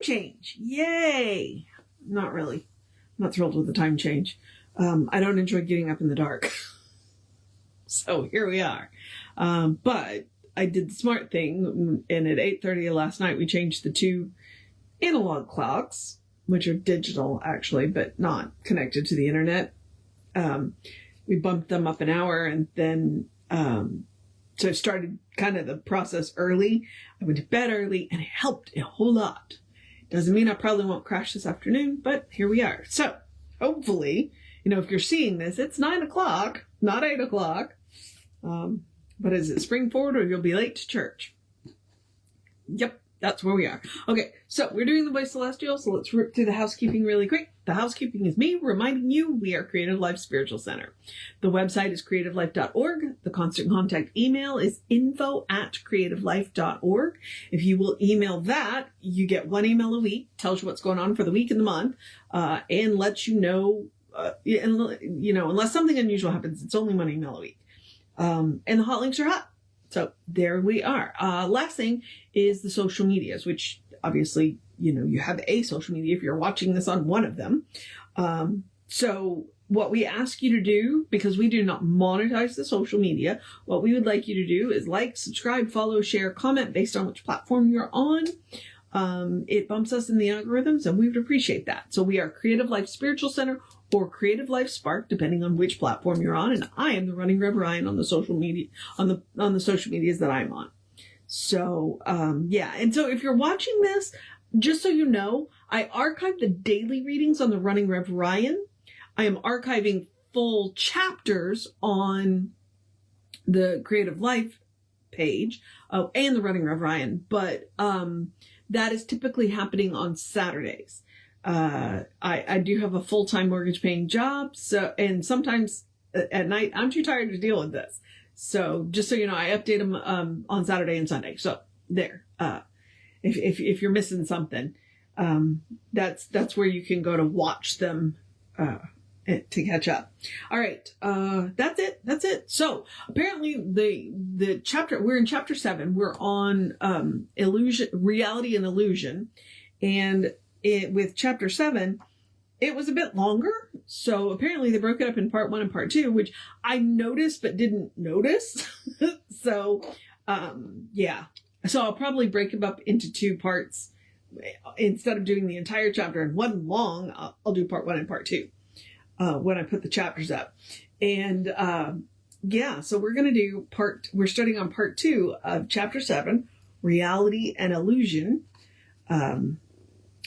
change. Yay! Not really. I'm not thrilled with the time change. I don't enjoy getting up in the dark. So here we are. But I did the smart thing, and at 8:30 last night, we changed the 2 analog clocks, which are digital actually, but not connected to the internet. We bumped them up an hour, and then so I started kind of the process early. I went to bed early, and it helped a whole lot. Doesn't mean I probably won't crash this afternoon, but here we are. So hopefully, if you're seeing this, it's 9 o'clock, not 8 o'clock. But is it spring forward or you'll be late to church? Yep, that's where we are. Okay, so we're doing the Voice Celestial, so let's rip through the housekeeping really quick. The housekeeping is me reminding you we are Creative Life Spiritual Center. The website is creativelife.org. The constant contact email is info@creativelife.org. If you will email that, you get 1 email a week, tells you what's going on for the week and the month, and lets you know, unless something unusual happens, it's only 1 email a week. And the hot links are hot. So there we are. Last thing is the social medias, which obviously, you have a social media if you're watching this on one of them. So what we ask you to do, because we do not monetize the social media, what we would like you to do is like, subscribe, follow, share, comment based on which platform you're on. It bumps us in the algorithms, and we would appreciate that. So we are Creative Life Spiritual Center or Creative Life Spark, depending on which platform you're on. And I am the Running Rev Ryan on the social media, on the social medias that I'm on. So, yeah. And so if you're watching this, just so you know, I archive the daily readings on the Running Rev Ryan. I am archiving full chapters on the Creative Life page, and the Running Rev Ryan. But, that is typically happening on Saturdays. I do have a full-time mortgage paying job. So, and sometimes at night, I'm too tired to deal with this. So just so you know, I update them, on Saturday and Sunday. So there, if you're missing something, that's where you can go to watch them, to catch up. All right. That's it. So apparently the chapter, we're in chapter 7. We're on, reality and illusion. And with chapter 7, it was a bit longer. So apparently they broke it up in part 1 and part 2, which I noticed, but didn't notice. So, yeah. So I'll probably break them up into 2 parts instead of doing the entire chapter in one long. I'll do part 1 and part 2. When I put the chapters up. And, yeah, so we're going to do we're starting on part 2 of chapter 7, reality and illusion.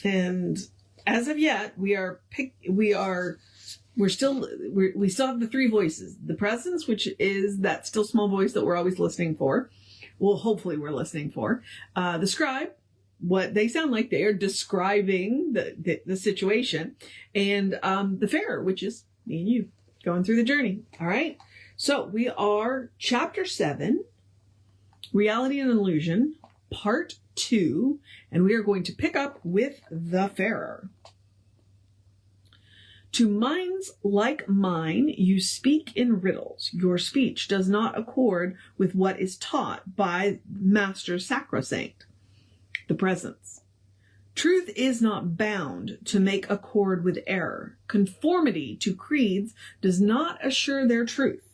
And as of yet, we still have the 3 voices, the presence, which is that still small voice that we're always listening for. Well, hopefully we're listening for, the scribe, what they sound like they are describing the situation, and the farer, which is me and you going through the journey. All right. So we are chapter 7, reality and illusion, part 2, and we are going to pick up with the farer. To minds like mine, you speak in riddles. Your speech does not accord with what is taught by Master Sacrosanct, the presence. Truth is not bound to make accord with error. Conformity to creeds does not assure their truth.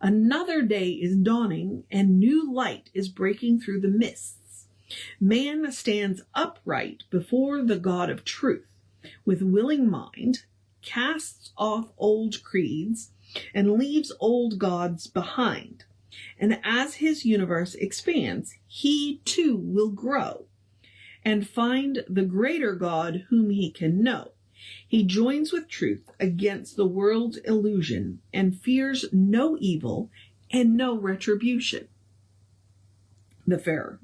Another day is dawning, and new light is breaking through the mists. Man stands upright before the God of truth, with willing mind, casts off old creeds, and leaves old gods behind. And as his universe expands, he too will grow and find the greater God whom he can know. He joins with truth against the world's illusion and fears no evil and no retribution. The farer.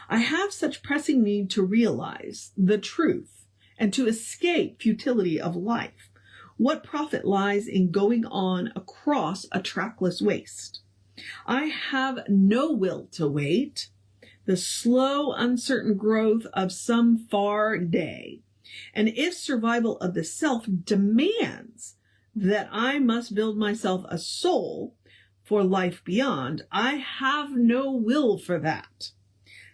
I have such pressing need to realize the truth and to escape futility of life. What profit lies in going on across a trackless waste? I have no will to wait the slow, uncertain growth of some far day. And if survival of the self demands that I must build myself a soul for life beyond, I have no will for that.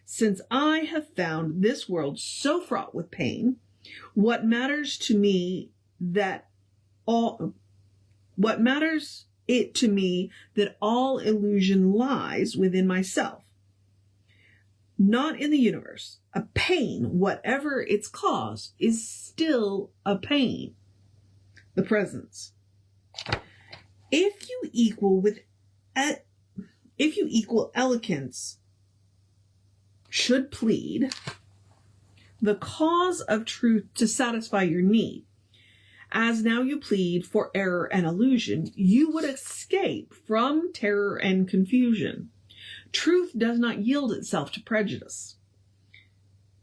Since I have found this world so fraught with pain, what matters to me that all illusion lies within myself, not in the universe. A pain, whatever its cause, is still a pain. The presence. If you equal eloquence should plead the cause of truth to satisfy your need, as now you plead for error and illusion, you would escape from terror and confusion. Truth does not yield itself to prejudice,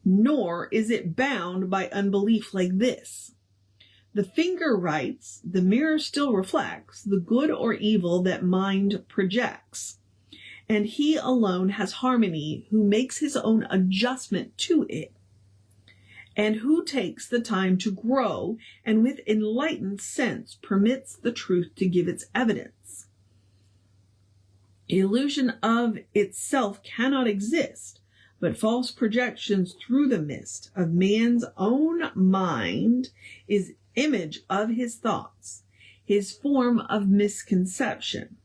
nor is it bound by unbelief like this. The finger writes, the mirror still reflects the good or evil that mind projects, and he alone has harmony who makes his own adjustment to it, and who takes the time to grow and with enlightened sense permits the truth to give its evidence. Illusion of itself cannot exist, but false projections through the mist of man's own mind is image of his thoughts, his form of misconception.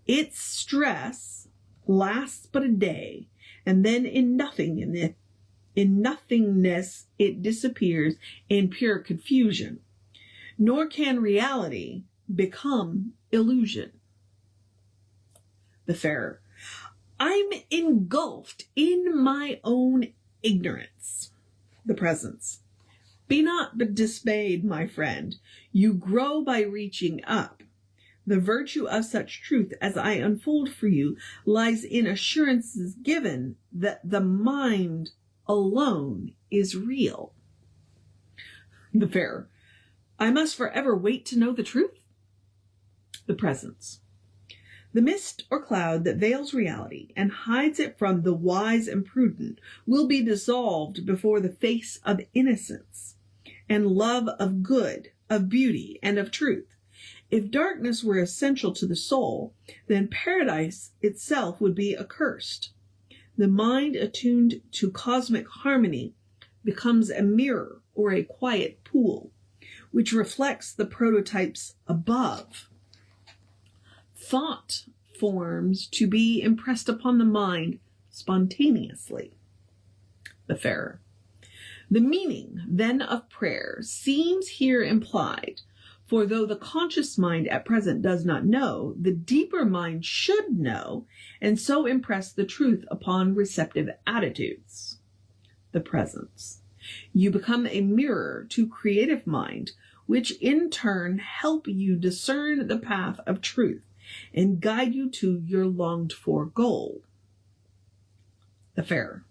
Its stress lasts but a day, and then in nothingness it disappears in pure confusion. Nor can reality become illusion. The Farer. I'm engulfed in my own ignorance. The Presence. Be not dismayed, my friend. You grow by reaching up. The virtue of such truth as I unfold for you lies in assurances given that the mind alone is real. The Farer. I must forever wait to know the truth. The Presence. The mist or cloud that veils reality and hides it from the wise and prudent will be dissolved before the face of innocence and love of good, of beauty, and of truth. If darkness were essential to the soul, then paradise itself would be accursed. The mind attuned to cosmic harmony becomes a mirror or a quiet pool, which reflects the prototypes above. Thought forms to be impressed upon the mind spontaneously. The Farer. The meaning, then, of prayer seems here implied, for though the conscious mind at present does not know, the deeper mind should know, and so impress the truth upon receptive attitudes. The Presence. You become a mirror to creative mind, which in turn help you discern the path of truth and guide you to your longed-for goal. The Farer.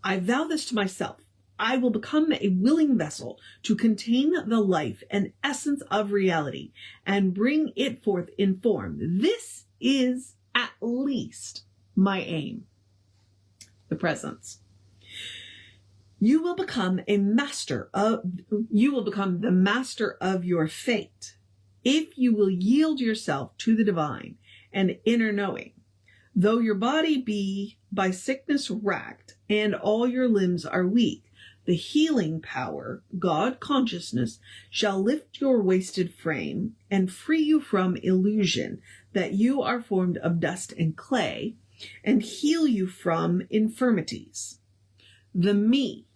I vow this to myself. I will become a willing vessel to contain the life and essence of reality and bring it forth in form. This is at least my aim. The Presence. You will become the master of your fate if you will yield yourself to the divine and inner knowing. Though your body be by sickness racked and all your limbs are weak, the healing power, God consciousness, shall lift your wasted frame and free you from illusion that you are formed of dust and clay, and heal you from infirmities. The me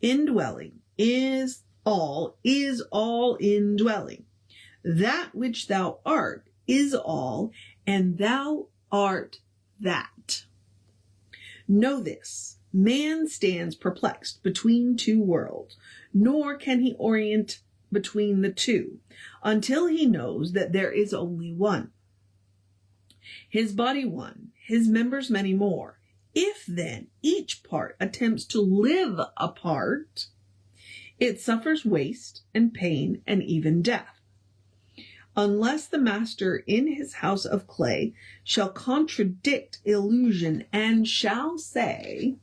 indwelling is all indwelling. That which thou art is all, and thou art that. Know this. Man stands perplexed between two worlds, nor can he orient between the two until he knows that there is only one. His body one, his members many more. If then each part attempts to live apart, it suffers waste and pain and even death. Unless the master in his house of clay shall contradict illusion and shall say,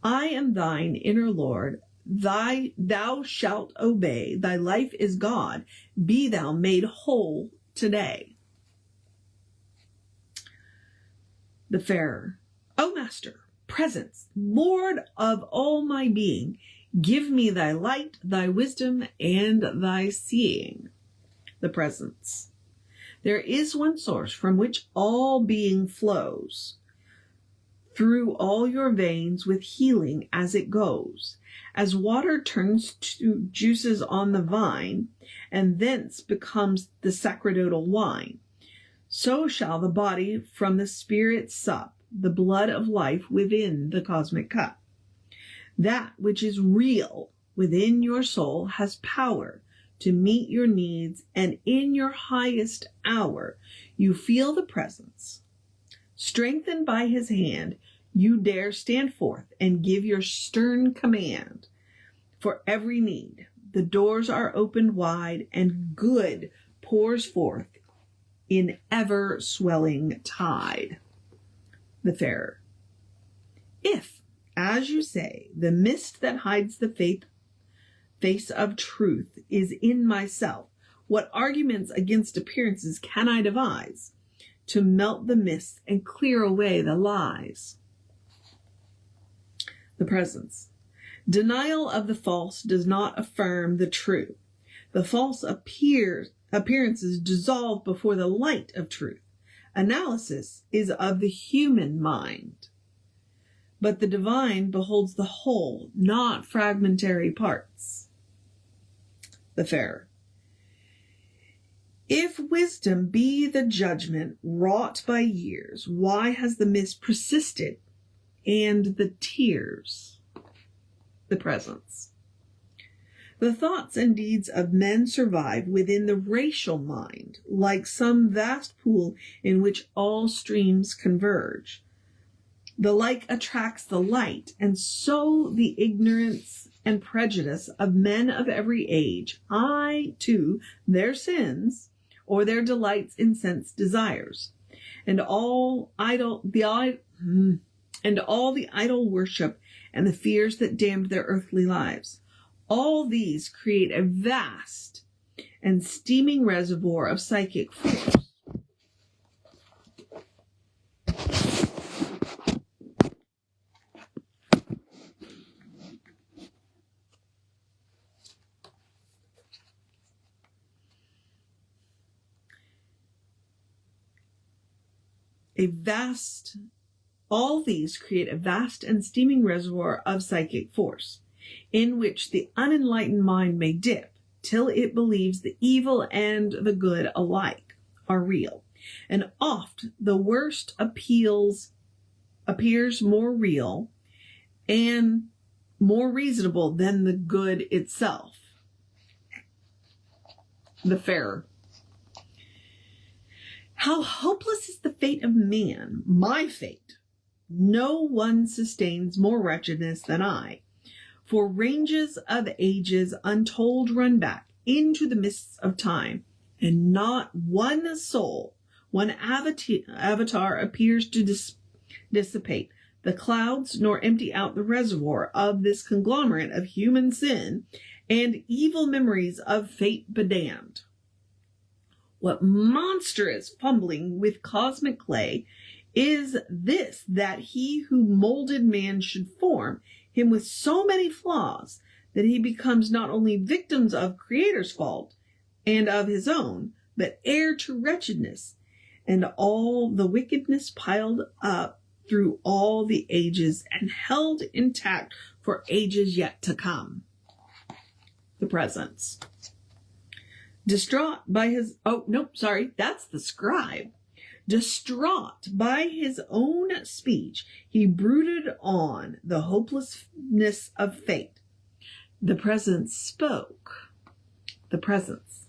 I am thine inner Lord, thou shalt obey, thy life is God, be thou made whole today. The Farer. O Master, Presence, Lord of all my being, give me thy light, thy wisdom, and thy seeing. The Presence. There is one source from which all being flows, through all your veins with healing as it goes, as water turns to juices on the vine, and thence becomes the sacerdotal wine. So shall the body from the spirit sup, the blood of life within the cosmic cup. That which is real within your soul has power to meet your needs, and in your highest hour you feel the presence. Strengthened by his hand, you dare stand forth and give your stern command. For every need, the doors are opened wide, and good pours forth in ever-swelling tide. The Farer. If, as you say, the mist that hides the face of truth is in myself, what arguments against appearances can I devise to melt the mists and clear away the lies? The Presence. Denial of the false does not affirm the true. The false appearances dissolve before the light of truth. Analysis is of the human mind, but the divine beholds the whole, not fragmentary parts. The Farer. If wisdom be the judgment wrought by years, why has the mist persisted and the tears? The Presence. The thoughts and deeds of men survive within the racial mind, like some vast pool in which all streams converge. The like attracts the light, and so the ignorance and prejudice of men of every age, I, too, their sins, or their delights in sense desires, and all the idol worship and the fears that damned their earthly lives. All these create a vast and steaming reservoir of psychic force. All these create a vast and steaming reservoir of psychic force, in which the unenlightened mind may dip, till it believes the evil and the good alike are real. And oft the worst appears more real and more reasonable than the good itself. The Farer. How hopeless is the fate of man, my fate! No one sustains more wretchedness than I. For ranges of ages untold run back into the mists of time, and not one soul, one avatar appears to dissipate the clouds, nor empty out the reservoir of this conglomerate of human sin and evil memories of fate bedamned. What monstrous fumbling with cosmic clay is this, that he who molded man should form him with so many flaws that he becomes not only victims of Creator's fault and of his own, but heir to wretchedness and all the wickedness piled up through all the ages and held intact for ages yet to come. The Presence. Distraught by his, that's the scribe. Distraught by his own speech, he brooded on the hopelessness of fate. The Presence spoke. The Presence.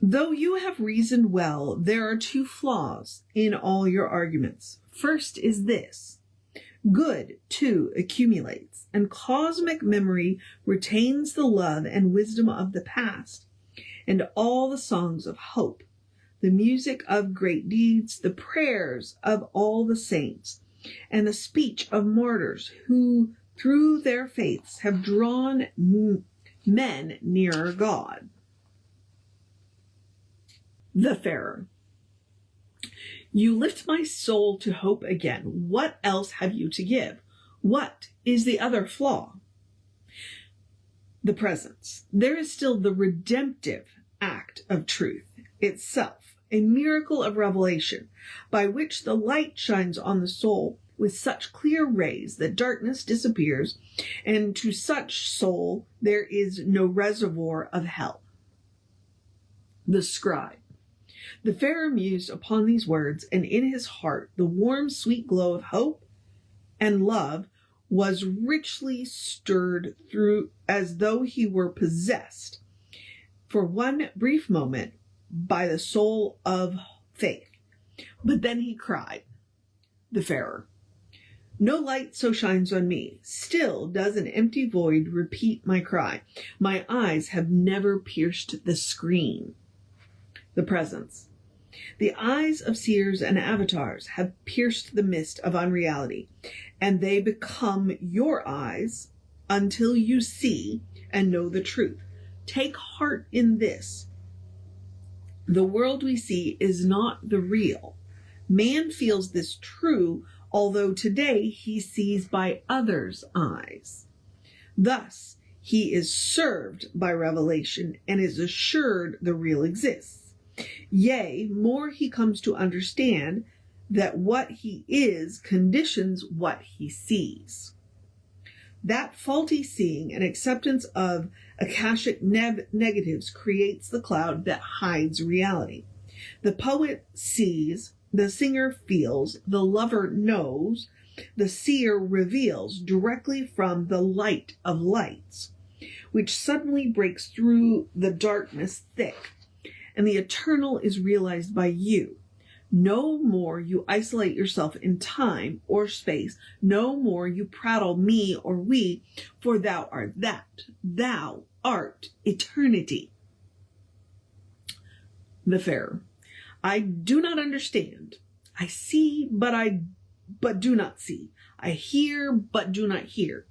Though you have reasoned well, there are two flaws in all your arguments. First is this: good, too, accumulates, and cosmic memory retains the love and wisdom of the past, and all the songs of hope, the music of great deeds, the prayers of all the saints, and the speech of martyrs who, through their faiths, have drawn men nearer God. The Farer. You lift my soul to hope again. What else have you to give? What is the other flaw? The presence. There is still the redemptive act of truth itself, a miracle of revelation, by which the light shines on the soul with such clear rays that darkness disappears, and to such soul there is no reservoir of hell. The scribe. The Pharaoh mused upon these words, and in his heart the warm, sweet glow of hope and love was richly stirred through, as though he were possessed for one brief moment by the soul of faith. But then he cried, the Pharaoh, no light so shines on me. Still does an empty void repeat my cry. My eyes have never pierced the screen. The presence. The eyes of seers and avatars have pierced the mist of unreality, and they become your eyes until you see and know the truth. Take heart in this. The world we see is not the real. Man feels this true, although today he sees by others' eyes. Thus, he is served by revelation and is assured the real exists. Yea, more he comes to understand that what he is conditions what he sees. That faulty seeing and acceptance of akashic negatives creates the cloud that hides reality. The poet sees, the singer feels, the lover knows, the seer reveals directly from the light of lights, which suddenly breaks through the darkness thick, and the eternal is realized by you. No more you isolate yourself in time or space. No more you prattle me or we, for thou art that. Thou art eternity. The Pharaoh. I do not understand. I see, but do not see. I hear, but do not hear.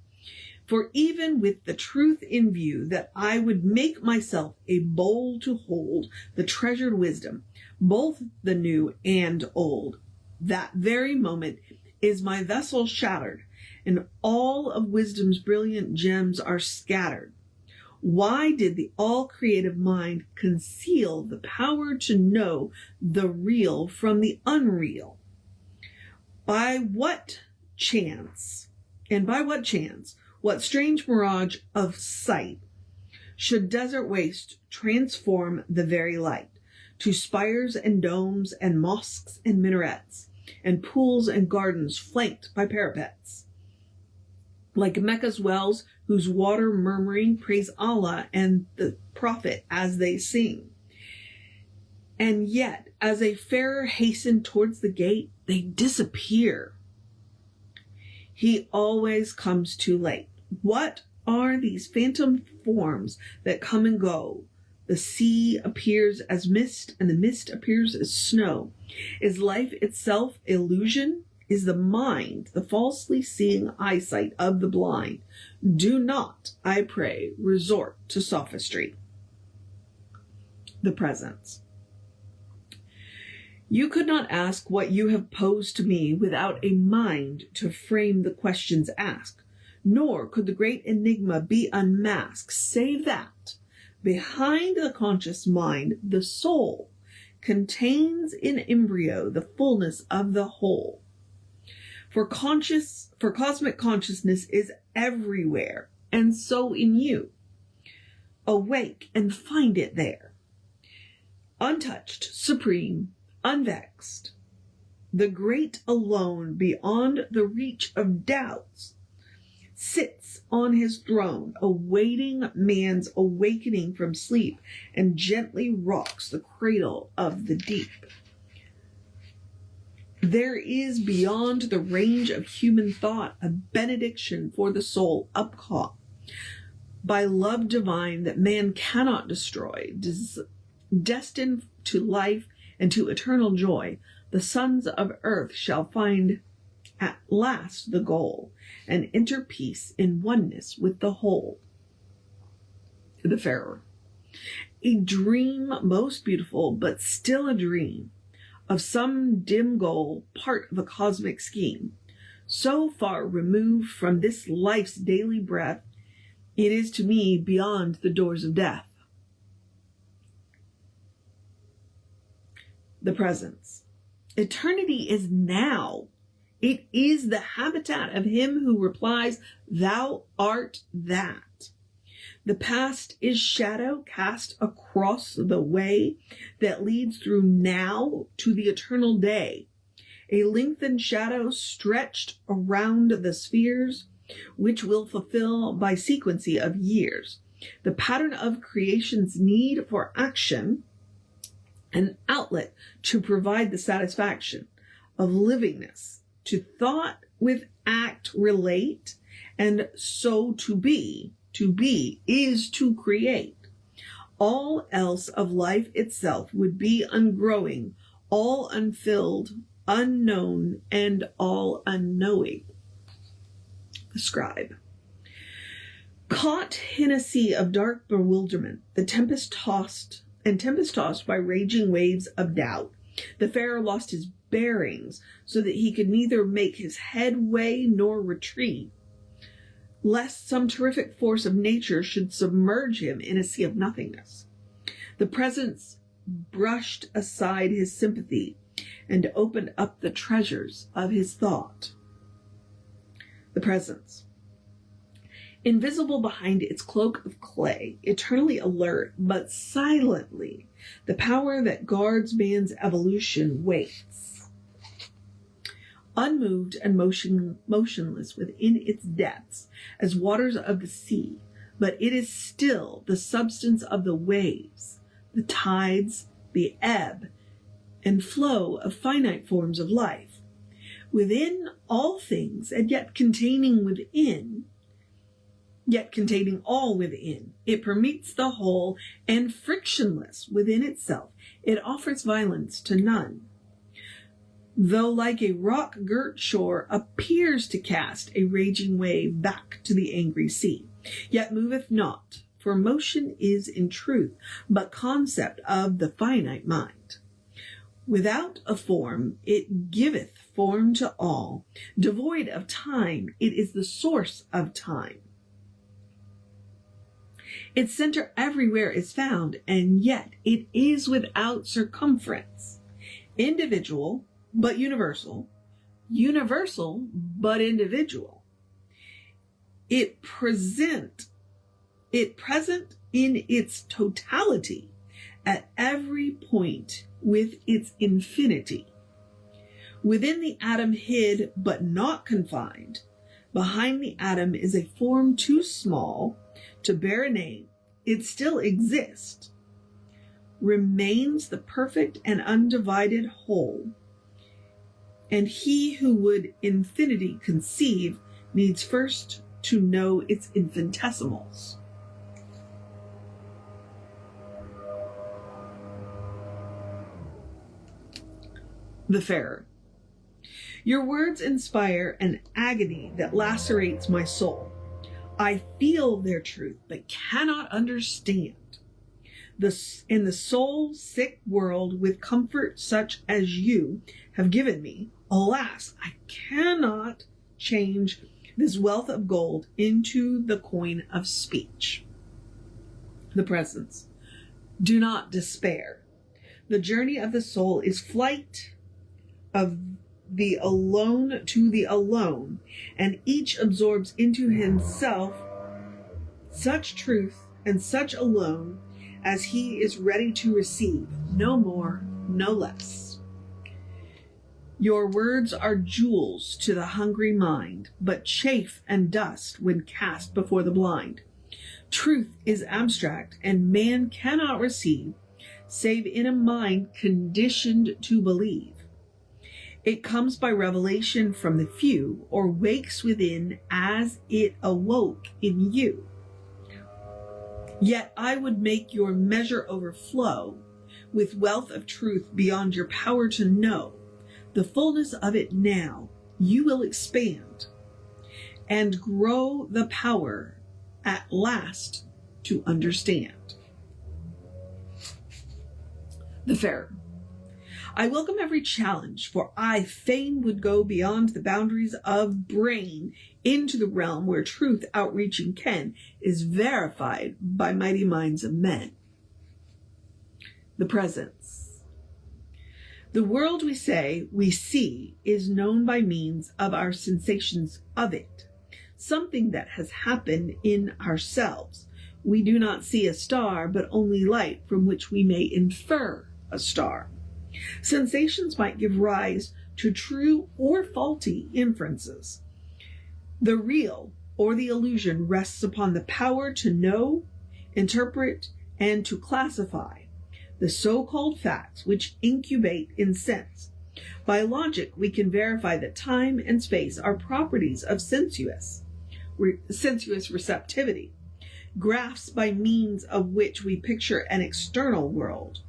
For even with the truth in view, that I would make myself a bowl to hold the treasured wisdom, both the new and old. That very moment is my vessel shattered, and all of wisdom's brilliant gems are scattered. Why did the all-creative mind conceal the power to know the real from the unreal? By what chance, what strange mirage of sight should desert waste transform the very light to spires and domes and mosques and minarets and pools and gardens flanked by parapets? Like Mecca's wells, whose water murmuring praise Allah and the Prophet as they sing. And yet, as a farer hastened towards the gate, they disappear. He always comes too late. What are these phantom forms that come and go? The sea appears as mist, and the mist appears as snow. Is life itself illusion? Is the mind the falsely seeing eyesight of the blind? Do not, I pray, resort to sophistry. The presence. You could not ask what you have posed to me without a mind to frame the questions asked, nor could the great enigma be unmasked, save that behind the conscious mind, the soul contains in embryo the fullness of the whole. For cosmic consciousness is everywhere, and so in you. Awake and find it there. Untouched, supreme, unvexed. The great alone, beyond the reach of doubts, sits on his throne, awaiting man's awakening from sleep, and gently rocks the cradle of the deep. There is beyond the range of human thought a benediction for the soul upcaught by love divine that man cannot destroy, destined to life and to eternal joy. The sons of earth shall find at last the goal, and enter peace in oneness with the whole. The Pharaoh. A dream most beautiful, but still a dream. of some dim goal, part of a cosmic scheme. So far removed from this life's daily breath, it is to me beyond the doors of death. The presence. Eternity is now. It is the habitat of him who replies, "Thou art that." The past is shadow cast across the way that leads through now to the eternal day. A lengthened shadow stretched around the spheres, which will fulfill by sequency of years the pattern of creation's need for action, an outlet to provide the satisfaction of livingness, to thought with act relate, and so to be is to create. All else of life itself would be ungrowing, all unfilled, unknown, and all unknowing. The scribe. Caught in a sea of dark bewilderment, the tempest tossed by raging waves of doubt, the Pharaoh lost his bearings so that he could neither make his headway nor retreat, lest some terrific force of nature should submerge him in a sea of nothingness. The presence brushed aside his sympathy and opened up the treasures of his thought. The presence. Invisible behind its cloak of clay, eternally alert, but silently, the power that guards man's evolution waits. Unmoved and motionless within its depths as waters of the sea, but it is still the substance of the waves, the tides, the ebb and flow of finite forms of life. Within all things, and yet containing all within, it permeates the whole, and frictionless within itself, it offers violence to none. Though like a rock-girt shore appears to cast a raging wave back to the angry sea, yet moveth not, for motion is in truth but concept of the finite mind. Without a form, it giveth form to all. Devoid of time, it is the source of time. Its center everywhere is found, and yet it is without circumference. Individual, but universal. Universal, but individual. It present in its totality at every point with its infinity. Within the atom hid, but not confined. Behind the atom is a form too small to bear a name. It still exists. Remains the perfect and undivided whole. And he who would infinity conceive needs first to know its infinitesimals. The Wayfarer. Your words inspire an agony that lacerates my soul. I feel their truth, but cannot understand. In the soul-sick world, with comfort such as you have given me, alas, I cannot change this wealth of gold into the coin of speech. The presence. Do not despair. The journey of the soul is flight of the alone to the alone, and each absorbs into himself such truth and such alone as he is ready to receive, no more, no less. Your words are jewels to the hungry mind, but chaff and dust when cast before the blind. Truth is abstract, and man cannot receive, save in a mind conditioned to believe. It comes by revelation from the few, or wakes within as it awoke in you. Yet I would make your measure overflow with wealth of truth beyond your power to know. The fullness of it now you will expand and grow the power at last to understand. The Wayfarer. I welcome every challenge, for I fain would go beyond the boundaries of brain into the realm where truth outreaching ken is verified by mighty minds of men. The presence. The world we say we see is known by means of our sensations of it, something that has happened in ourselves. We do not see a star, but only light from which we may infer a star. Sensations might give rise to true or faulty inferences. The real or the illusion rests upon the power to know, interpret, and to classify the so-called facts which incubate in sense. By logic, we can verify that time and space are properties of sensuous receptivity, graphs by means of which we picture an external world.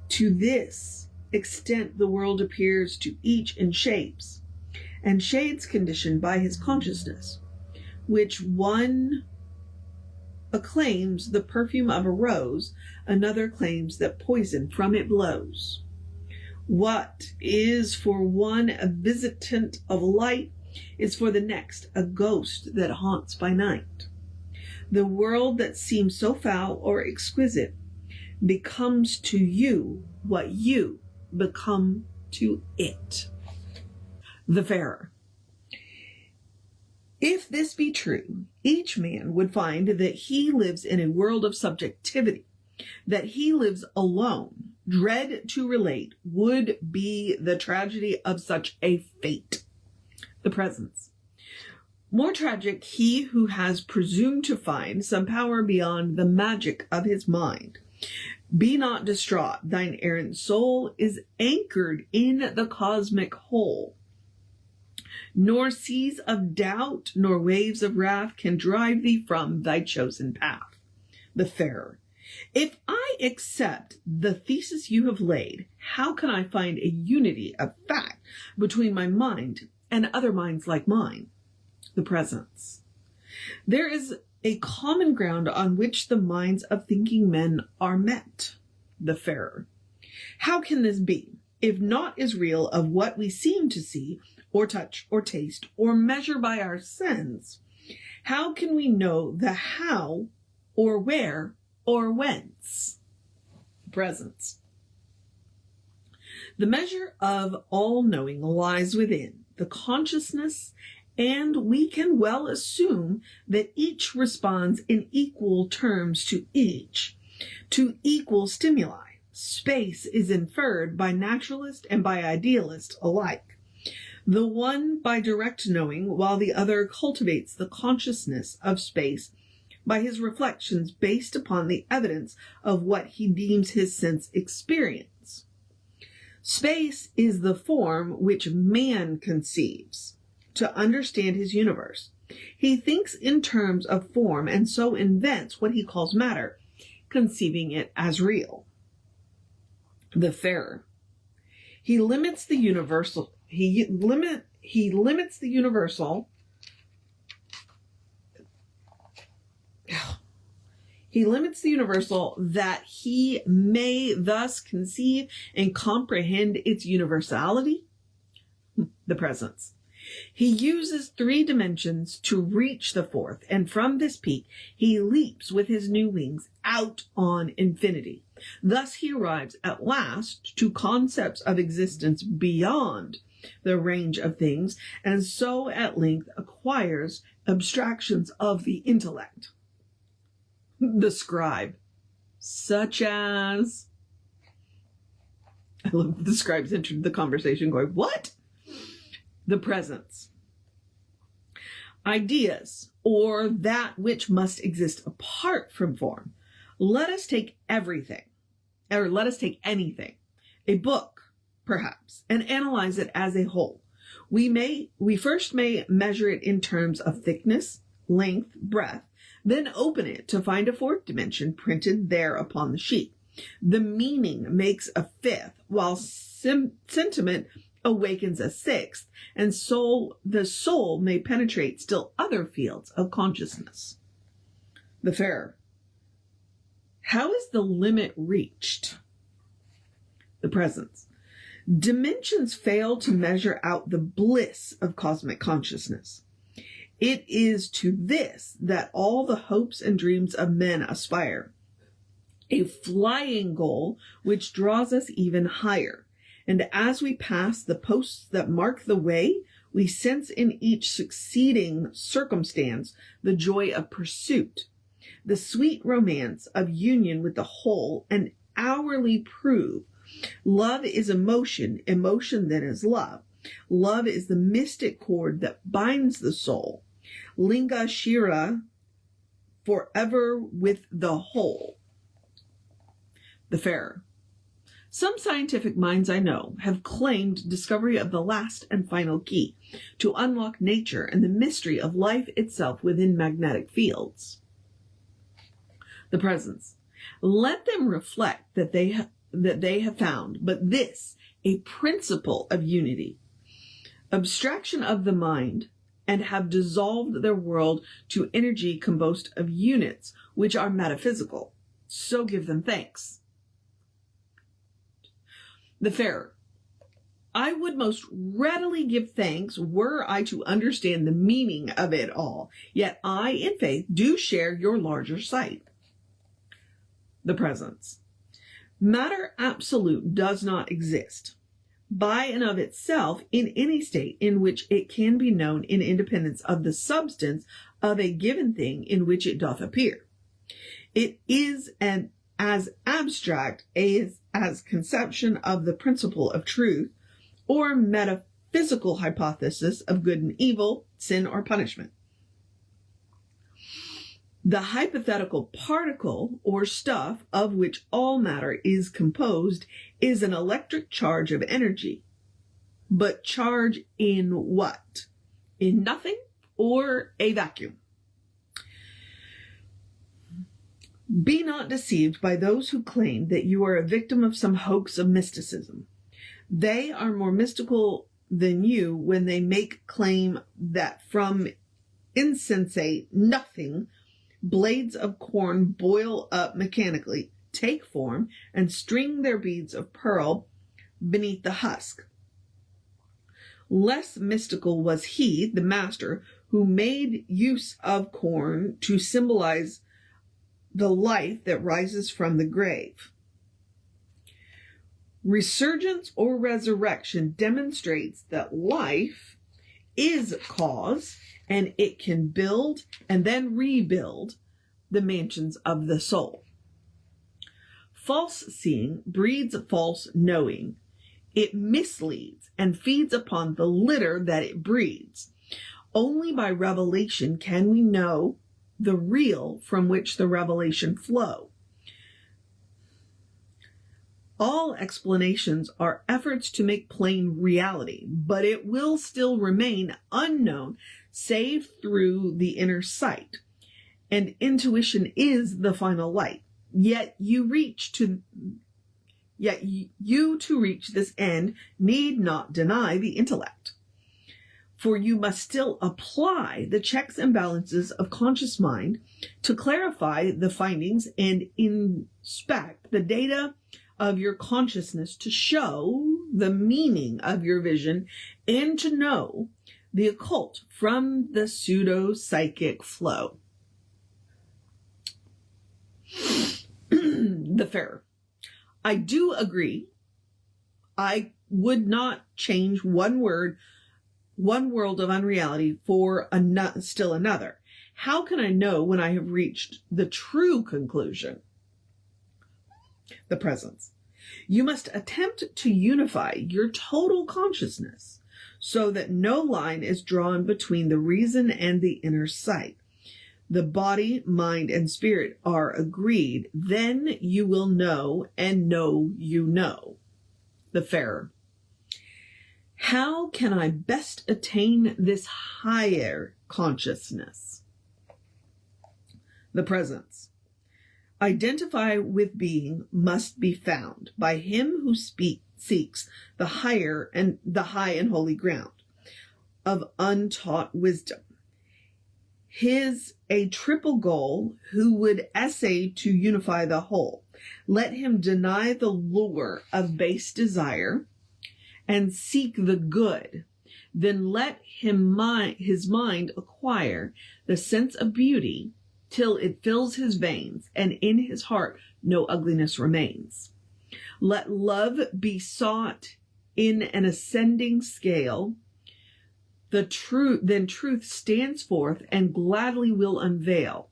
To this extent, the world appears to each in shapes and shades conditioned by his consciousness, which one acclaims the perfume of a rose, another claims that poison from it blows. What is for one a visitant of light is for the next a ghost that haunts by night. The world that seems so foul or exquisite becomes to you what you become to it. The Farer. If this be true, each man would find that he lives in a world of subjectivity, that he lives alone. Dread to relate would be the tragedy of such a fate. The Presence. More tragic he who has presumed to find some power beyond the magic of his mind. Be not distraught, thine errant soul is anchored in the cosmic whole. Nor seas of doubt, nor waves of wrath can drive thee from thy chosen path. The Farer. If I accept the thesis you have laid, how can I find a unity of fact between my mind and other minds like mine? The Presence. There is a common ground on which the minds of thinking men are met. The Farer. How can this be, if naught is real of what we seem to see, or touch, or taste, or measure by our sense? How can we know the how, or where, or whence? Presence. The measure of all knowing lies within the consciousness, and we can well assume that each responds in equal terms to each, to equal stimuli. Space is inferred by naturalist and by idealist alike. The one by direct knowing, while the other cultivates the consciousness of space by his reflections based upon the evidence of what he deems his sense experience. Space is the form which man conceives to understand his universe. He thinks in terms of form and so invents what he calls matter, conceiving it as real. The Farer. He limits the universal. He limits the universal. He limits the universal that he may thus conceive and comprehend its universality. The Presence. He uses 3 dimensions to reach the 4th, and from this peak he leaps with his new wings out on infinity. Thus he arrives at last to concepts of existence beyond the range of things, and so at length acquires abstractions of the intellect. The Scribe, such as... I love the scribes entered the conversation going, what? The Presence. Ideas, or that which must exist apart from form. Let us take everything, or let us take anything, a book, perhaps, and analyze it as a whole. We first may measure it in terms of thickness, length, breadth, then open it to find a 4th dimension printed there upon the sheet. The meaning makes a 5th, while sentiment awakens a 6th, and so the soul may penetrate still other fields of consciousness. The Farer. How is the limit reached? The Presence. Dimensions fail to measure out the bliss of cosmic consciousness. It is to this that all the hopes and dreams of men aspire, a flying goal which draws us even higher. And as we pass the posts that mark the way, we sense in each succeeding circumstance the joy of pursuit, the sweet romance of union with the whole, and hourly prove love is emotion, emotion that is love. Love is the mystic cord that binds the soul. Linga Shira, forever with the whole. The Farer. Some scientific minds I know have claimed discovery of the last and final key to unlock nature and the mystery of life itself within magnetic fields. The Presence. Let them reflect that they have found, but this, a principle of unity, abstraction of the mind, and have dissolved their world to energy composed of units which are metaphysical. So give them thanks. The Farer. I would most readily give thanks were I to understand the meaning of it all, yet I, in faith, do share your larger sight. The Presence. Matter absolute does not exist by and of itself in any state in which it can be known in independence of the substance of a given thing in which it doth appear. It is as abstract as conception of the principle of truth or metaphysical hypothesis of good and evil, sin or punishment. The hypothetical particle or stuff of which all matter is composed is an electric charge of energy. But charge in what? In nothing or a vacuum? Be not deceived by those who claim that you are a victim of some hoax of mysticism. They are more mystical than you when they make claim that from insensate nothing, blades of corn boil up mechanically, take form, and string their beads of pearl beneath the husk. Less mystical was he, the master, who made use of corn to symbolize the life that rises from the grave. Resurgence or resurrection demonstrates that life is cause, and it can build and then rebuild the mansions of the soul. False seeing breeds false knowing. It misleads and feeds upon the litter that it breeds. Only by revelation can we know the real from which the revelation flow. All explanations are efforts to make plain reality, but it will still remain unknown save through the inner sight. And intuition is the final light. Yet you to reach this end need not deny the intellect. For you must still apply the checks and balances of conscious mind to clarify the findings and inspect the data of your consciousness to show the meaning of your vision and to know the occult from the pseudo-psychic flow. The Farer. I do agree. I would not change one world of unreality for still another. How can I know when I have reached the true conclusion? The Presence. You must attempt to unify your total consciousness so that no line is drawn between the reason and the inner sight. The body, mind, and spirit are agreed. Then you will know and know you know. The Farer. How can I best attain this higher consciousness? The Presence. Identify with being must be found by him who seeks the higher and the high and holy ground of untaught wisdom. His a triple goal who would essay to unify the whole. Let him deny the lure of base desire and seek the good, then let his mind acquire the sense of beauty till it fills his veins, and in his heart no ugliness remains. Let love be sought in an ascending scale. Then truth stands forth and gladly will unveil.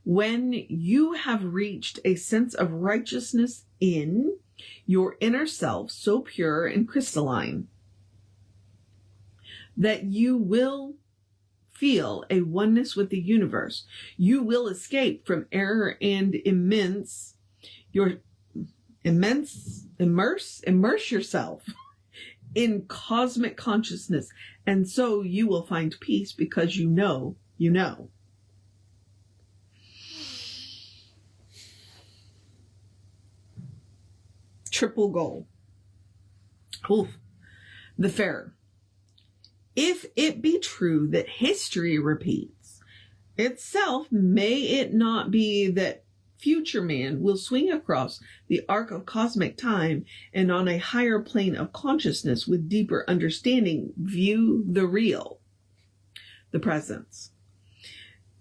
When you have reached a sense of righteousness in your inner self, so pure and crystalline that you will feel a oneness with the universe, you will escape from error and immerse yourself in cosmic consciousness, and so you will find peace because you know you know. Triple goal. Oof. The Farer. If it be true that history repeats itself, may it not be that future man will swing across the arc of cosmic time and on a higher plane of consciousness with deeper understanding view the real, the presence.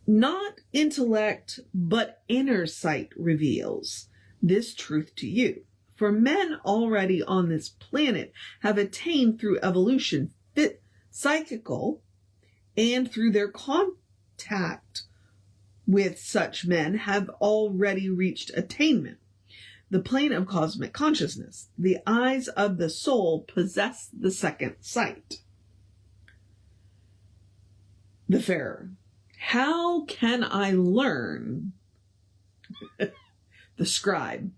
Not intellect, but inner sight reveals this truth to you. For men already on this planet have attained through evolution, psychical, and through their contact with such men have already reached attainment, the plane of cosmic consciousness. The eyes of the soul possess the second sight. The Farer. How can I learn? The Scribe.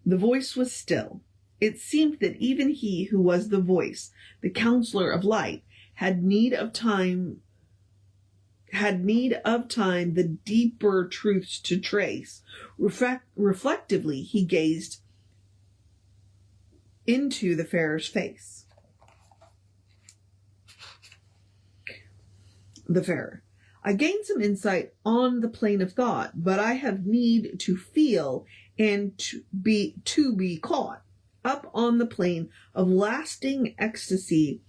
The voice was still. It seemed that even he who was the voice, the counselor of light, had need of time the deeper truths to trace. Reflectively, he gazed into the Farer's face. The Farer. I gained some insight on the plane of thought, but I have need to feel and to be caught up on the plane of lasting ecstasy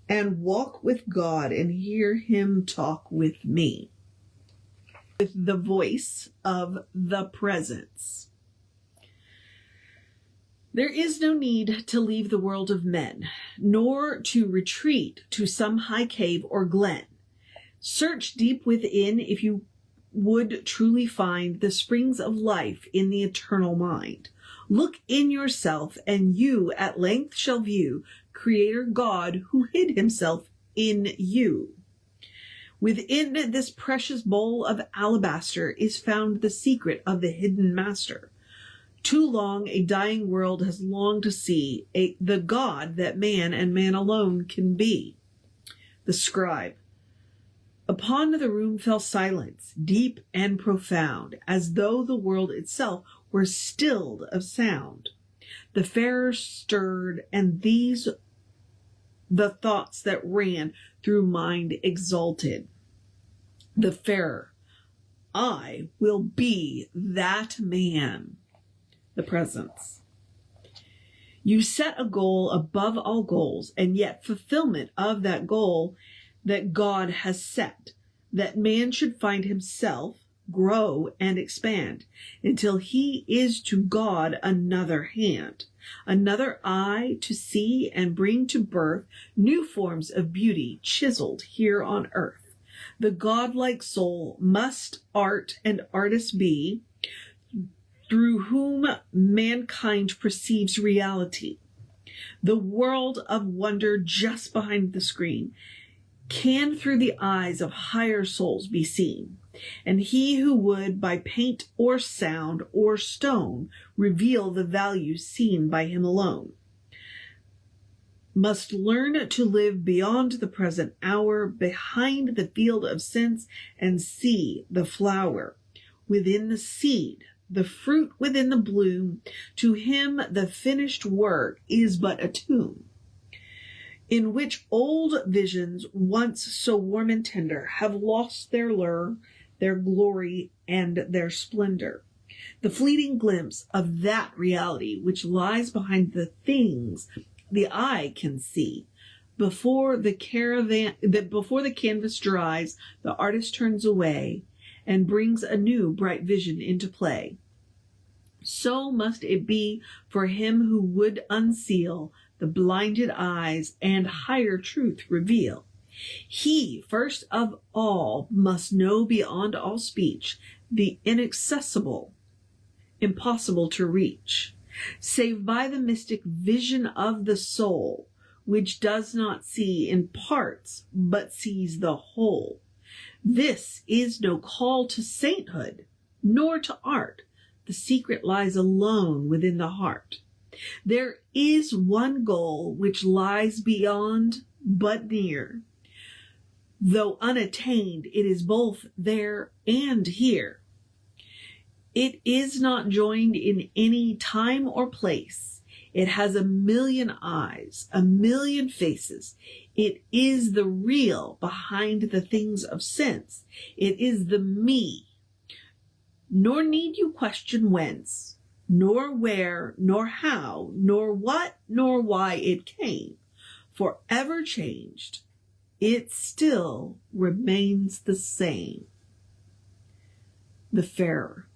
and walk with God and hear him talk with me. With the voice of the presence. There is no need to leave the world of men, nor to retreat to some high cave or glen. Search deep within if you would truly find the springs of life in the eternal mind. Look in yourself, and you at length shall view Creator God who hid himself in you. Within this precious bowl of alabaster is found the secret of the hidden master. Too long a dying world has longed to see the God that man and man alone can be. The Scribe. Upon the room fell silence, deep and profound, as though the world itself were stilled of sound. The Farer stirred, and these the thoughts that ran through mind exalted. The Farer. I will be that man. The Presence. You set a goal above all goals, and yet fulfillment of that goal that God has set, that man should find himself, grow and expand until he is to God another hand, another eye to see and bring to birth new forms of beauty chiseled here on earth. The godlike soul must art and artist be, through whom mankind perceives reality. The world of wonder just behind the screen can through the eyes of higher souls be seen, and he who would by paint or sound or stone reveal the value seen by him alone must learn to live beyond the present hour, behind the field of sense, and see the flower within the seed, the fruit within the bloom. To him the finished work is but a tomb, in which old visions, once so warm and tender, have lost their lure, their glory, and their splendor. The fleeting glimpse of that reality which lies behind the things the eye can see. Before the canvas dries, the artist turns away and brings a new bright vision into play. So must it be for him who would unseal the blinded eyes and higher truth reveal. He, first of all, must know beyond all speech the inaccessible, impossible to reach, save by the mystic vision of the soul, which does not see in parts, but sees the whole. This is no call to sainthood, nor to art. The secret lies alone within the heart. There is one goal which lies beyond but near. Though unattained, it is both there and here. It is not joined in any time or place. It has a million eyes, a million faces. It is the real behind the things of sense. It is the me. Nor need you question whence, nor where, nor how, nor what, nor why it came. For ever changed, it still remains the same. The Farer.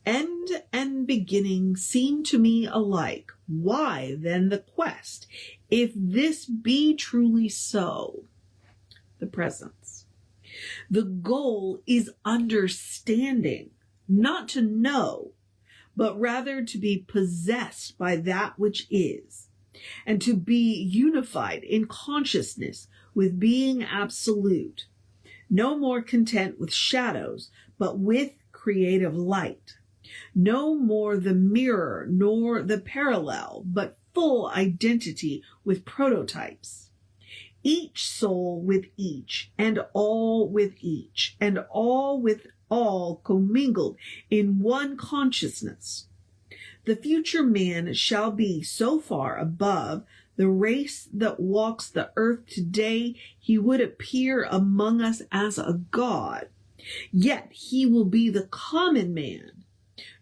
End and beginning seem to me alike. Why then the quest, if this be truly so? The Presence. The goal is understanding, not to know, but rather to be possessed by that which is, and to be unified in consciousness with being absolute, no more content with shadows, but with creative light. No more the mirror nor the parallel, but full identity with prototypes. Each soul with each, and all with each, and all with all commingled in one consciousness. The future man shall be so far above the race that walks the earth today, he would appear among us as a god. Yet he will be the common man,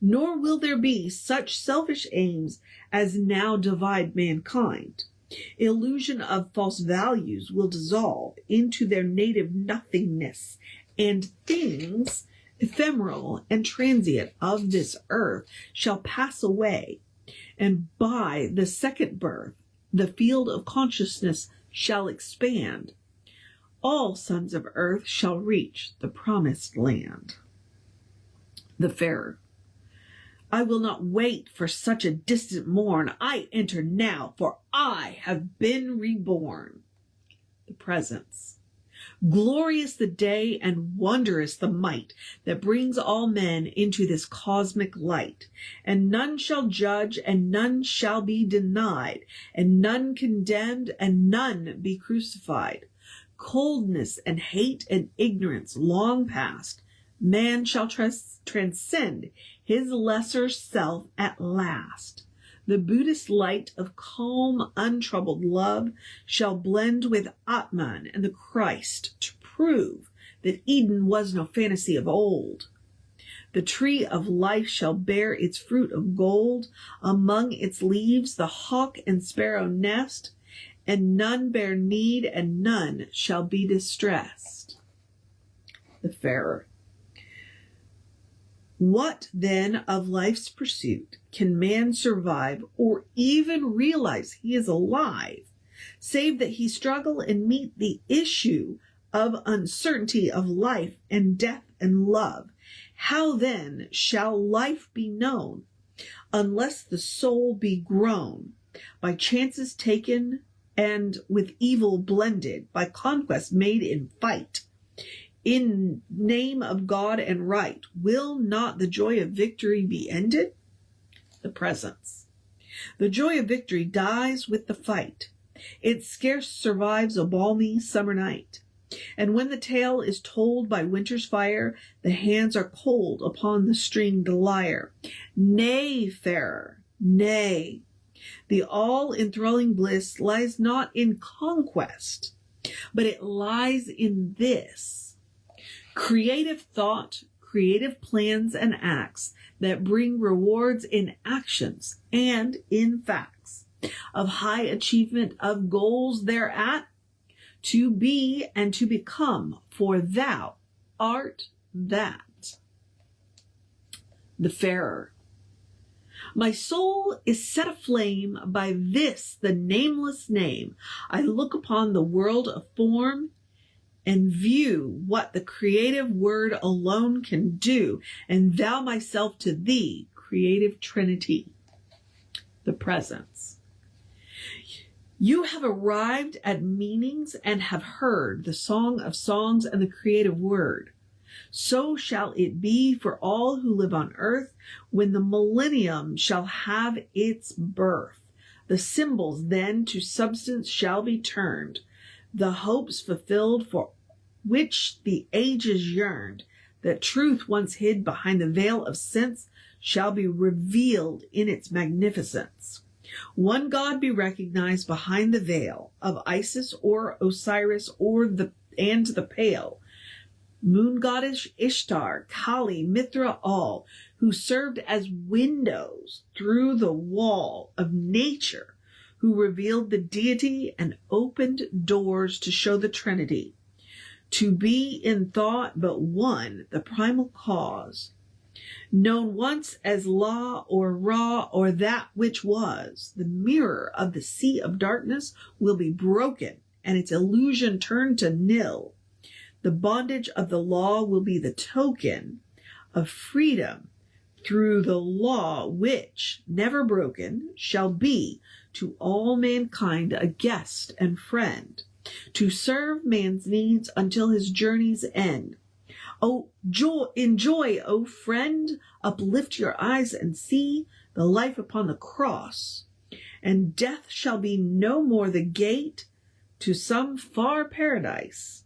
nor will there be such selfish aims as now divide mankind. Illusion of false values will dissolve into their native nothingness, and things ephemeral and transient of this earth shall pass away, and by the second birth the field of consciousness shall expand. All sons of earth shall reach the promised land. The Farer. I will not wait for such a distant morn. I enter now, for I have been reborn. The Presence. Glorious the day and wondrous the might that brings all men into this cosmic light. And none shall judge, and none shall be denied, and none condemned, and none be crucified. Coldness and hate and ignorance long past, man shall transcend his lesser self at last. The Buddhist light of calm, untroubled love shall blend with Atman and the Christ to prove that Eden was no fantasy of old. The tree of life shall bear its fruit of gold. Among its leaves the hawk and sparrow nest, and none bear need, and none shall be distressed. The Farer. What then of life's pursuit can man survive or even realize he is alive, save that he struggle and meet the issue of uncertainty of life and death and love? How then shall life be known, unless the soul be grown, by chances taken and with evil blended, by conquest made in fight? In name of God and right, will not the joy of victory be ended? The Presence. The joy of victory dies with the fight. It scarce survives a balmy summer night. And when the tale is told by winter's fire, the hands are cold upon the stringed lyre. Nay, Farer, nay. The all-enthralling bliss lies not in conquest, but it lies in this: creative thought, creative plans and acts that bring rewards in actions and in facts. of high achievement of goals thereat, to be and to become, for thou art that. The Farer. My soul is set aflame by this, the nameless name. I look upon the world of form and view what the creative word alone can do, and vow myself to thee, creative Trinity. The Presence. You have arrived at meanings and have heard the song of songs and the creative word. So shall it be for all who live on earth when the millennium shall have its birth. The symbols then to substance shall be turned, the hopes fulfilled for which the ages yearned, that truth once hid behind the veil of sense shall be revealed in its magnificence. One God be recognized behind the veil of Isis or Osiris and the pale moon goddess Ishtar, Kali, Mithra, all who served as windows through the wall of nature, who revealed the deity and opened doors to show the Trinity. To be in thought but one, the primal cause, known once as La or Ra or that which was, the mirror of the sea of darkness will be broken and its illusion turned to nil. The bondage of the law will be the token of freedom through the law which, never broken, shall be to all mankind a guest and friend, to serve man's needs until his journey's end. Oh, enjoy, O friend, uplift your eyes and see the life upon the cross, and death shall be no more the gate to some far paradise.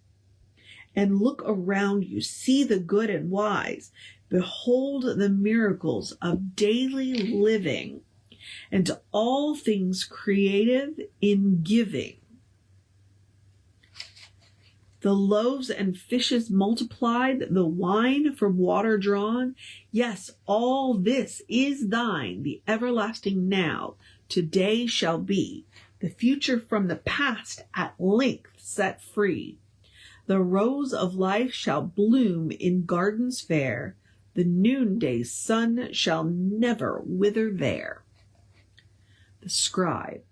And look around you, see the good and wise, behold the miracles of daily living, and to all things creative in giving. The loaves and fishes multiplied, the wine from water drawn. Yes, all this is thine, the everlasting now, today shall be, the future from the past at length set free. The rose of life shall bloom in gardens fair, the noonday sun shall never wither there. The Scribe.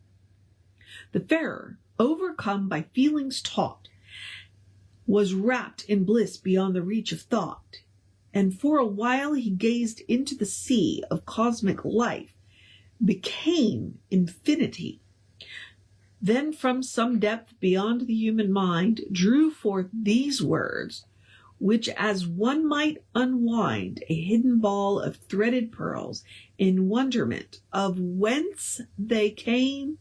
The Farer, overcome by feelings taut, was wrapped in bliss beyond the reach of thought, and for a while he gazed into the sea of cosmic life, became infinity. Then from some depth beyond the human mind drew forth these words, which as one might unwind a hidden ball of threaded pearls in wonderment of whence they came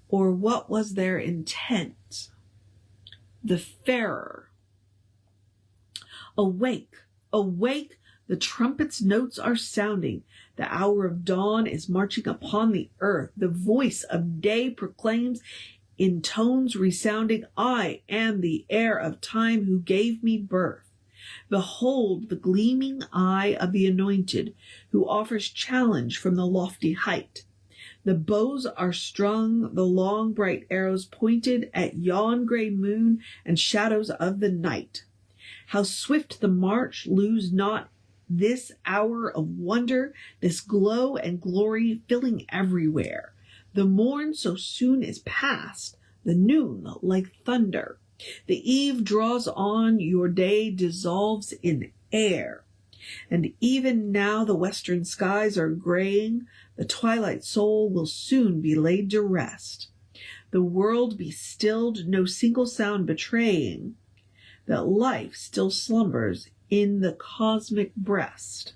or what was their intent. The Farer. Awake, awake, the trumpet's notes are sounding. The hour of dawn is marching upon the earth. The voice of day proclaims in tones resounding, I am the heir of time who gave me birth. Behold the gleaming eye of the anointed, who offers challenge from the lofty height. The bows are strung, the long bright arrows pointed at yon gray moon and shadows of the night. How swift the march, lose not this hour of wonder, this glow and glory filling everywhere. The morn so soon is past, the noon like thunder. The eve draws on, your day dissolves in air. And even now the western skies are graying, the twilight soul will soon be laid to rest. The world be stilled, no single sound betraying that life still slumbers in the cosmic breast.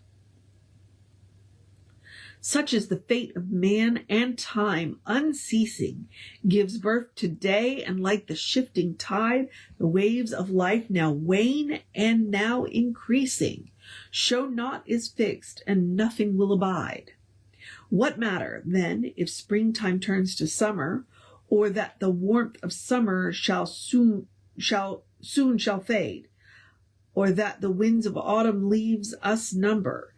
Such is the fate of man, and time, unceasing, gives birth to day, and like the shifting tide, the waves of life now wane and now increasing. Show naught is fixed, and nothing will abide. What matter, then, if springtime turns to summer, or that the warmth of summer soon shall fade, or that the winds of autumn leaves us number?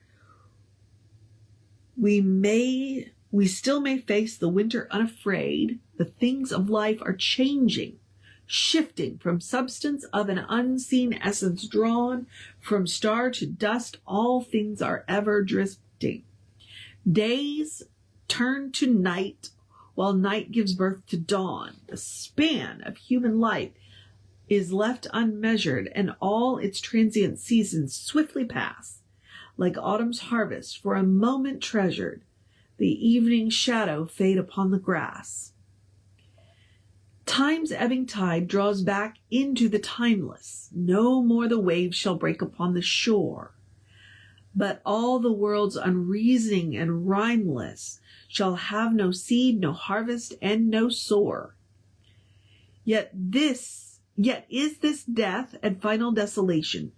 We may We still may face the winter unafraid. The things of life are changing, shifting from substance of an unseen essence drawn from star to dust. All things are ever drifting. Days turn to night, while night gives birth to dawn. The span of human life is left unmeasured, and all its transient seasons swiftly pass, like autumn's harvest, for a moment treasured. The evening shadow fade upon the grass. Time's ebbing tide draws back into the timeless. No more the waves shall break upon the shore, but all the world's unreasoning and rhymeless shall have no seed, no harvest, and no sower. Yet is this death and final desolation,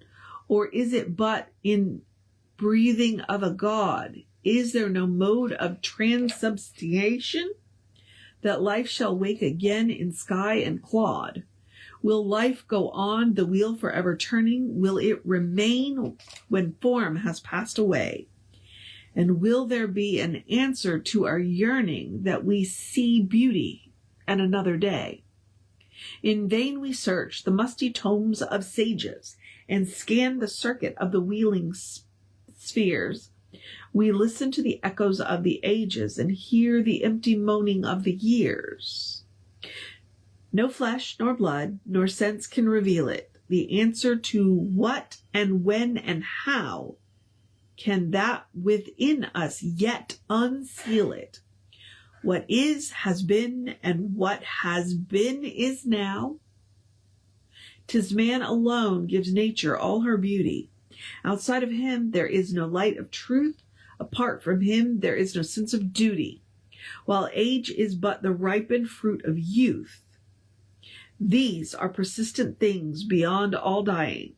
or is it but in breathing of a god? Is there no mode of transubstantiation, that life shall wake again in sky and clod? Will life go on, the wheel forever turning? Will it remain when form has passed away? And will there be an answer to our yearning that we see beauty and another day? In vain we search the musty tomes of sages and scan the circuit of the wheeling spheres. We listen to the echoes of the ages and hear the empty moaning of the years. No flesh, nor blood, nor sense can reveal it. The answer to what and when and how can that within us yet unseal it. What is has been, and what has been is now. 'Tis man alone gives nature all her beauty. Outside of him there is no light of truth. Apart from him there is no sense of duty. While age is but the ripened fruit of youth, these are persistent things beyond all dying.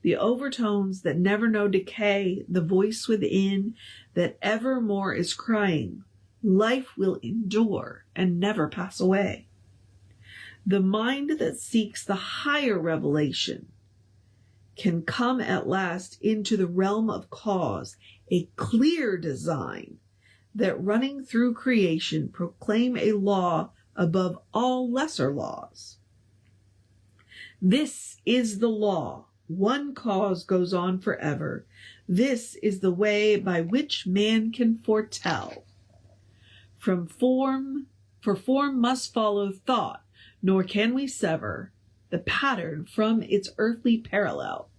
The overtones that never know decay, the voice within that evermore is crying, life will endure and never pass away. The mind that seeks the higher revelation can come at last into the realm of cause, a clear design that running through creation proclaim a law above all lesser laws. This is the law. One cause goes on forever. This is the way by which man can foretell. For form must follow thought, nor can we sever the pattern from its earthly parallel.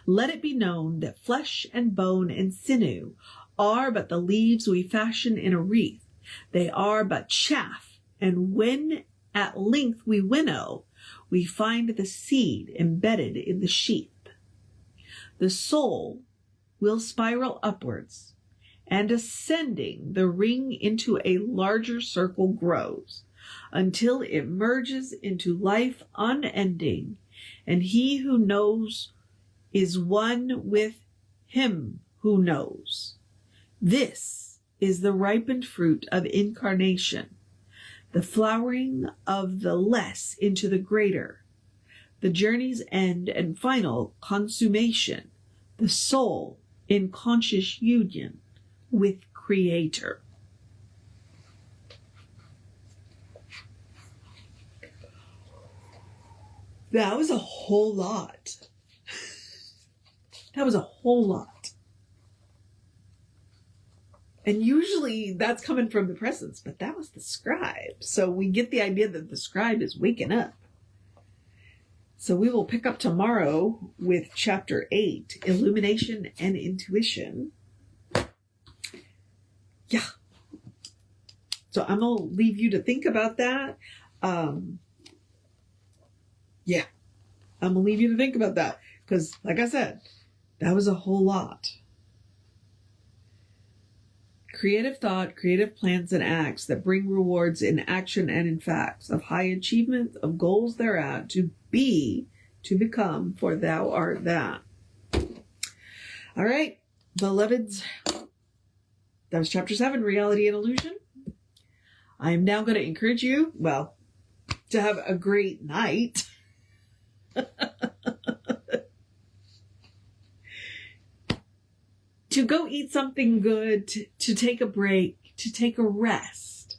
Let it be known that flesh and bone and sinew are but the leaves we fashion in a wreath. They are but chaff, and when at length we winnow, we find the seed embedded in the sheath. The soul will spiral upwards, and ascending the ring into a larger circle grows, until it merges into life unending, and he who knows is one with him who knows. This is the ripened fruit of incarnation, the flowering of the less into the greater, the journey's end and final consummation, the soul in conscious union with Creator. That was a whole lot. That was a whole lot. And usually that's coming from the presence, but that was the scribe. So we get the idea that the scribe is waking up. So we will pick up tomorrow with chapter 8, Illumination and Intuition. Yeah. So I'm going to leave you to think about that. Yeah. I'm going to leave you to think about that. Because, like I said, that was a whole lot. Creative thought, creative plans and acts that bring rewards in action and in facts, of high achievement, of goals thereat, to be, to become, for thou art that. All right, beloveds, that was chapter 7, Reality and Illusion. I am now going to encourage you, well, to have a great night. To go eat something good, to take a break, to take a rest,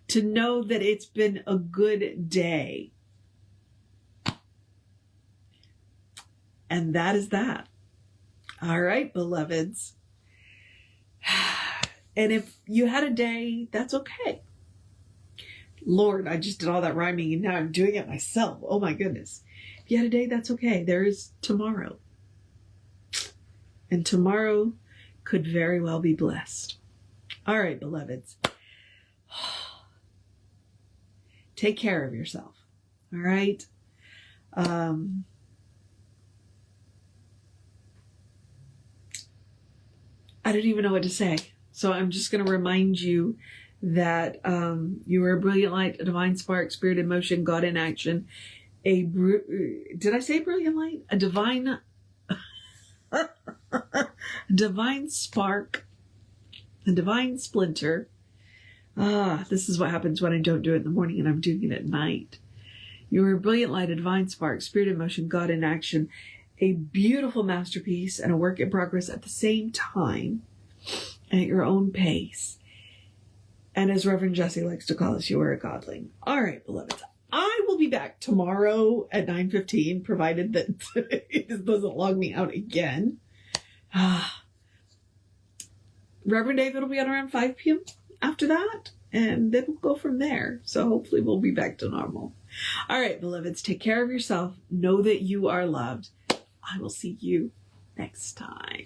to know that it's been a good day. And that is that. All right, beloveds. And if you had a day, that's okay. Lord, I just did all that rhyming and now I'm doing it myself. Oh my goodness. If you had a day, that's okay. There is tomorrow. And tomorrow could very well be blessed. All right, beloveds. Take care of yourself. All right. I don't even know what to say. So I'm just going to remind you that you are a brilliant light, a divine spark, spirit in motion, God in action. Did I say brilliant light? A divine divine spark, a divine splinter. This is what happens when I don't do it in the morning and I'm doing it at night. You are a brilliant light, a divine spark, spirit in motion, God in action. A beautiful masterpiece and a work in progress at the same time, at your own pace. And as Reverend Jesse likes to call us, you are a godling. All right, beloveds. I will be back tomorrow at 9:15, provided that it doesn't log me out again. Reverend David will be on around 5 p.m. after that, and then we'll go from there. So hopefully we'll be back to normal. All right, beloveds, take care of yourself. Know that you are loved. I will see you next time.